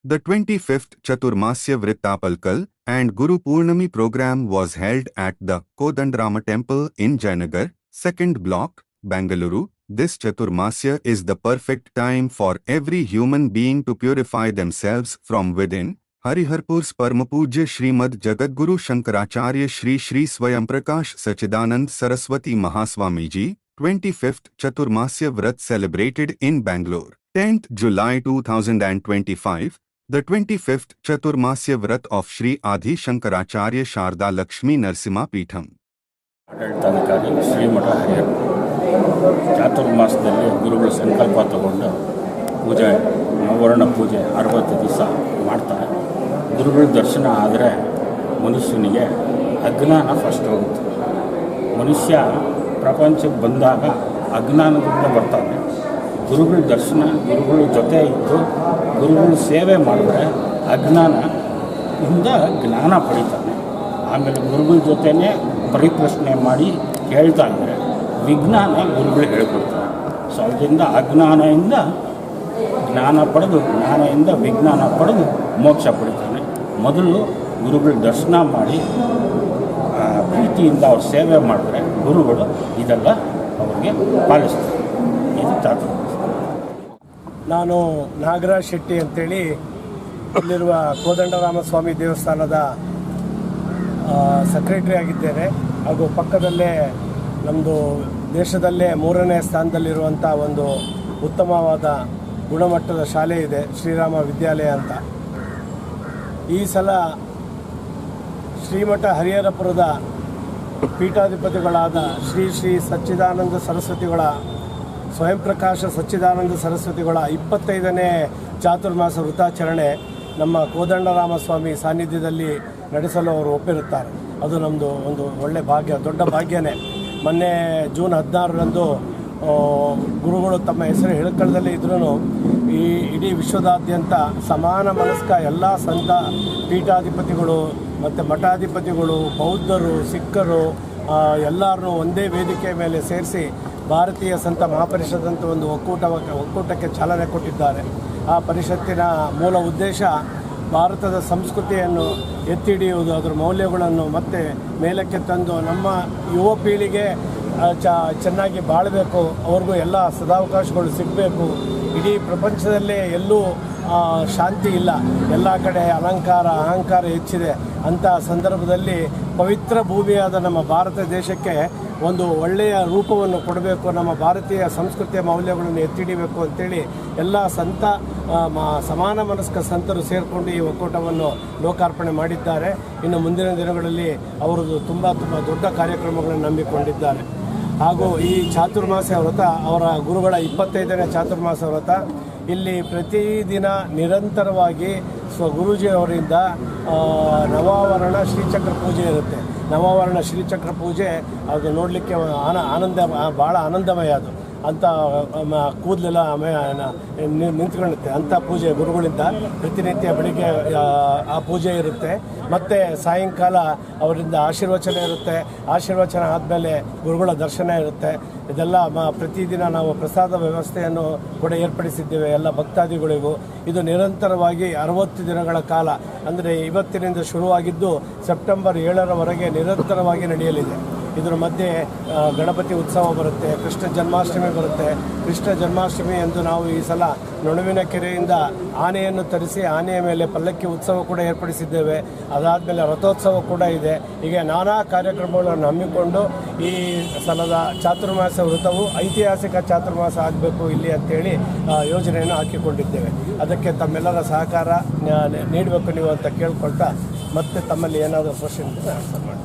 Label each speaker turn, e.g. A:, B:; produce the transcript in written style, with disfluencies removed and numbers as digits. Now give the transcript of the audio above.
A: The 25th Chaturmasya Vrittapalkal and Guru Purnami program was held at the Kodandarama Temple in Jayanagar, 2nd Block, Bangalore. This Chaturmasya is the perfect time for every human being to purify themselves from within. Hariharpur's Parmapujya Srimad Jagadguru Shankaracharya Shri Shri Swayamprakash Sachidanand Saraswati Mahaswamiji, 25th Chaturmasya Vrat celebrated in Bangalore. 10th July 2025, the 25th Chaturmasya Vrat of Shri Adi Shankaracharya Sharda Lakshmi Narsimha Peetham.
B: ಆಡಳಿತಾಧಿಕಾರಿ ಶ್ರೀಮಠ ಹರಿಹರ ಚಾತುರ್ಮಾಸದಲ್ಲಿ ಗುರುಗಳು ಸಂಕಲ್ಪ ತಗೊಂಡು ಪೂಜೆ ನವವರ್ಣ ಪೂಜೆ 60 ದಿವಸ ಮಾಡ್ತಾರೆ. ಗುರುಗಳ ದರ್ಶನ ಆದರೆ ಮನುಷ್ಯನಿಗೆ ಅಜ್ಞಾನ ಫಸ್ಟ್ ಹೋಗುತ್ತೆ. ಮನುಷ್ಯ ಪ್ರಪಂಚಕ್ಕೆ ಬಂದಾಗ ಅಜ್ಞಾನದಿಂದ ಬರ್ತಾನೆ. ಗುರುಗಳ ದರ್ಶನ, ಗುರುಗಳ ಜೊತೆ ಇದ್ದು ಗುರುಗಳ ಸೇವೆ ಮಾಡಿದ್ರೆ ಅಜ್ಞಾನದಿಂದ ಜ್ಞಾನ ಪಡಿತಾನೆ. ಆಮೇಲೆ ಗುರುಗಳ ಜೊತೆನೇ ಪರಿಪ್ರಶ್ನೆ ಮಾಡಿ ಕೇಳ್ತಾ ಇದ್ದರೆ ವಿಜ್ಞಾನ ಗುರುಗಳು ಹೇಳ್ಕೊಡ್ತಾರೆ. ಸೊ ಅದರಿಂದ ಅಜ್ಞಾನದಿಂದ ಜ್ಞಾನ ಪಡೆದು, ಜ್ಞಾನದಿಂದ ವಿಜ್ಞಾನ ಪಡೆದು ಮೋಕ್ಷ ಪಡಿತಾನೆ. ಮೊದಲು ಗುರುಗಳ ದರ್ಶನ ಮಾಡಿ ಪ್ರೀತಿಯಿಂದ ಅವ್ರ ಸೇವೆ ಮಾಡಿದ್ರೆ ಗುರುಗಳು ಇದೆಲ್ಲ ಅವ್ರಿಗೆ ಪಾಲಿಸ್ತಾರೆ. ಇದು ಚಾತುರ್ಮಾಸ.
C: ನಾನು ನಾಗರಾಜ್ ಶೆಟ್ಟಿ ಅಂತೇಳಿ ಇಲ್ಲಿರುವ ಕೋದಂಡರಾಮಸ್ವಾಮಿ ದೇವಸ್ಥಾನದ ಸೆಕ್ರೆಟರಿ ಆಗಿದ್ದೇನೆ. ಹಾಗೂ ಪಕ್ಕದಲ್ಲೇ ನಮ್ಮದು ದೇಶದಲ್ಲೇ 3ನೇ ಸ್ಥಾನದಲ್ಲಿರುವಂಥ ಒಂದು ಉತ್ತಮವಾದ ಗುಣಮಟ್ಟದ ಶಾಲೆ ಇದೆ, ಶ್ರೀರಾಮ ವಿದ್ಯಾಲಯ ಅಂತ. ಈ ಸಲ ಶ್ರೀಮಠ ಹರಿಹರಪುರದ ಪೀಠಾಧಿಪತಿಗಳಾದ ಶ್ರೀ ಶ್ರೀ ಸಚ್ಚಿದಾನಂದ ಸರಸ್ವತಿಗಳ ಸ್ವಯಂ ಪ್ರಕಾಶ ಸಚ್ಚಿದಾನಂದ ಸರಸ್ವತಿಗಳ 25ನೇ ಚಾತುರ್ಮಾಸ ವೃತಾಚರಣೆ ನಮ್ಮ ಕೋದಂಡರಾಮಸ್ವಾಮಿ ಸಾನ್ನಿಧ್ಯದಲ್ಲಿ ನಡೆಸಲು ಅವರು ಒಪ್ಪಿರುತ್ತಾರೆ. ಅದು ನಮ್ಮದು ಒಂದು ಒಳ್ಳೆಯ ಭಾಗ್ಯ, ದೊಡ್ಡ ಭಾಗ್ಯನೇ. ಮೊನ್ನೆ ಜೂನ್ 16ರಂದು ಗುರುಗಳು ತಮ್ಮ ಹೆಸರು ಹೇಳ್ಕೊಳ್ಳದಲ್ಲೇ ಇದ್ರೂ ಈ ಇಡೀ ವಿಶ್ವದಾದ್ಯಂತ ಸಮಾನ ಮನಸ್ಕ ಎಲ್ಲ ಸಂತ ಪೀಠಾಧಿಪತಿಗಳು ಮತ್ತು ಮಠಾಧಿಪತಿಗಳು, ಬೌದ್ಧರು, ಸಿಖ್ಖರು ಎಲ್ಲರನ್ನೂ ಒಂದೇ ವೇದಿಕೆ ಮೇಲೆ ಸೇರಿಸಿ ಭಾರತೀಯ ಸಂತ ಮಹಾಪರಿಷತ್ ಅಂತ ಒಂದು ಒಕ್ಕೂಟಕ್ಕೆ ಚಾಲನೆ ಕೊಟ್ಟಿದ್ದಾರೆ. ಆ ಪರಿಷತ್ತಿನ ಮೂಲ ಉದ್ದೇಶ ಭಾರತದ ಸಂಸ್ಕೃತಿಯನ್ನು ಎತ್ತಿ ಹಿಡಿಯುವುದು, ಅದರ ಮೌಲ್ಯಗಳನ್ನು ಮತ್ತೆ ಮೇಲಕ್ಕೆ ತಂದು ನಮ್ಮ ಯುವ ಪೀಳಿಗೆ ಚೆನ್ನಾಗಿ ಬಾಳಬೇಕು, ಅವ್ರಿಗೂ ಎಲ್ಲ ಸದಾವಕಾಶಗಳು ಸಿಗಬೇಕು. ಇಡೀ ಪ್ರಪಂಚದಲ್ಲೇ ಎಲ್ಲೂ ಶಾಂತಿ ಇಲ್ಲ, ಎಲ್ಲ ಕಡೆ ಅಲಂಕಾರ ಅಹಂಕಾರ ಹೆಚ್ಚಿದೆ. ಅಂಥ ಸಂದರ್ಭದಲ್ಲಿ ಪವಿತ್ರ ಭೂಮಿಯಾದ ನಮ್ಮ ಭಾರತ ದೇಶಕ್ಕೆ ಒಂದು ಒಳ್ಳೆಯ ರೂಪವನ್ನು ಕೊಡಬೇಕು, ನಮ್ಮ ಭಾರತೀಯ ಸಂಸ್ಕೃತಿಯ ಮೌಲ್ಯಗಳನ್ನು ಎತ್ತಿಡಿಬೇಕು ಅಂತೇಳಿ ಎಲ್ಲ ಸಂತ ಸಮಾನ ಮನಸ್ಕ ಸಂತರು ಸೇರಿಕೊಂಡು ಈ ಒಕ್ಕೂಟವನ್ನು ಲೋಕಾರ್ಪಣೆ ಮಾಡಿದ್ದಾರೆ. ಇನ್ನು ಮುಂದಿನ ದಿನಗಳಲ್ಲಿ ಅವರದು ತುಂಬ ದೊಡ್ಡ ಕಾರ್ಯಕ್ರಮಗಳನ್ನು ನಂಬಿಕೊಂಡಿದ್ದಾರೆ. ಹಾಗೂ ಈ ಚಾತುರ್ಮಾಸ ವ್ರತ ಅವರ ಗುರುಗಳ 25ನೇ ಚಾತುರ್ಮಾಸ ವ್ರತ ಇಲ್ಲಿ ಪ್ರತಿದಿನ ನಿರಂತರವಾಗಿ ಗುರೂಜಿಯವರಿಂದ ನವಾವರಣ ಶ್ರೀಚಕ್ರ ಪೂಜೆ ಇರುತ್ತೆ. ನವಾವರಣ ಶ್ರೀಚಕ್ರ ಪೂಜೆ ಅದು ನೋಡಲಿಕ್ಕೆ ಭಾಳ ಆನಂದಮಯ. ಅದು ಅಂಥ ಕೂದಲೆಲ್ಲ ನಿಂತ್ಕೊಳ್ಳುತ್ತೆ. ಅಂಥ ಪೂಜೆ ಗುರುಗಳಿಂದ ಪ್ರತಿನಿತ್ಯ ಬೆಳಿಗ್ಗೆ ಆ ಪೂಜೆ ಇರುತ್ತೆ. ಮತ್ತು ಸಾಯಂಕಾಲ ಅವರಿಂದ ಆಶೀರ್ವಚನ ಇರುತ್ತೆ. ಆಶೀರ್ವಚನ ಆದಮೇಲೆ ಗುರುಗಳ ದರ್ಶನ ಇರುತ್ತೆ. ಇದೆಲ್ಲ ಪ್ರತಿದಿನ ನಾವು ಪ್ರಸಾದ ವ್ಯವಸ್ಥೆಯನ್ನು ಕೂಡ ಏರ್ಪಡಿಸಿದ್ದೇವೆ ಎಲ್ಲ ಭಕ್ತಾದಿಗಳಿಗೂ. ಇದು ನಿರಂತರವಾಗಿ 60 ದಿನಗಳ ಕಾಲ, ಅಂದರೆ ಇವತ್ತಿನಿಂದ ಶುರುವಾಗಿದ್ದು ಸೆಪ್ಟೆಂಬರ್ 7ರವರೆಗೆ ನಿರಂತರವಾಗಿ ನಡೆಯಲಿದೆ. ಇದರ ಮಧ್ಯೆ ಗಣಪತಿ ಉತ್ಸವ ಬರುತ್ತೆ, ಕೃಷ್ಣ ಜನ್ಮಾಷ್ಟಮಿ ಬರುತ್ತೆ. ಕೃಷ್ಣ ಜನ್ಮಾಷ್ಟಮಿ ಎಂದು ನಾವು ಈ ಸಲ ನೊಣವಿನ ಕೆರೆಯಿಂದ ಆನೆಯನ್ನು ತರಿಸಿ ಆನೆಯ ಮೇಲೆ ಪಲ್ಲಕ್ಕಿ ಉತ್ಸವ ಕೂಡ ಏರ್ಪಡಿಸಿದ್ದೇವೆ. ಅದಾದಮೇಲೆ ರಥೋತ್ಸವ ಕೂಡ ಇದೆ. ಹೀಗೆ ನಾನಾ ಕಾರ್ಯಕ್ರಮಗಳನ್ನು ಹಮ್ಮಿಕೊಂಡು ಈ ಸಲದ ಚಾತುರ್ಮಾಸ ವೃತವು ಐತಿಹಾಸಿಕ ಚಾತುರ್ಮಾಸ ಆಗಬೇಕು ಇಲ್ಲಿ ಅಂತೇಳಿ ಯೋಜನೆಯನ್ನು ಹಾಕಿಕೊಂಡಿದ್ದೇವೆ. ಅದಕ್ಕೆ ತಮ್ಮೆಲ್ಲರ ಸಹಕಾರ ನೀಡಬೇಕು ನೀವು ಅಂತ ಕೇಳ್ಕೊಳ್ತಾ ಮತ್ತೆ ತಮ್ಮಲ್ಲಿ ಏನಾದರೂ ಪ್ರಶ್ನೆ ಇದ್ದರೆ ಆನ್ಸರ್ ಮಾಡಿ.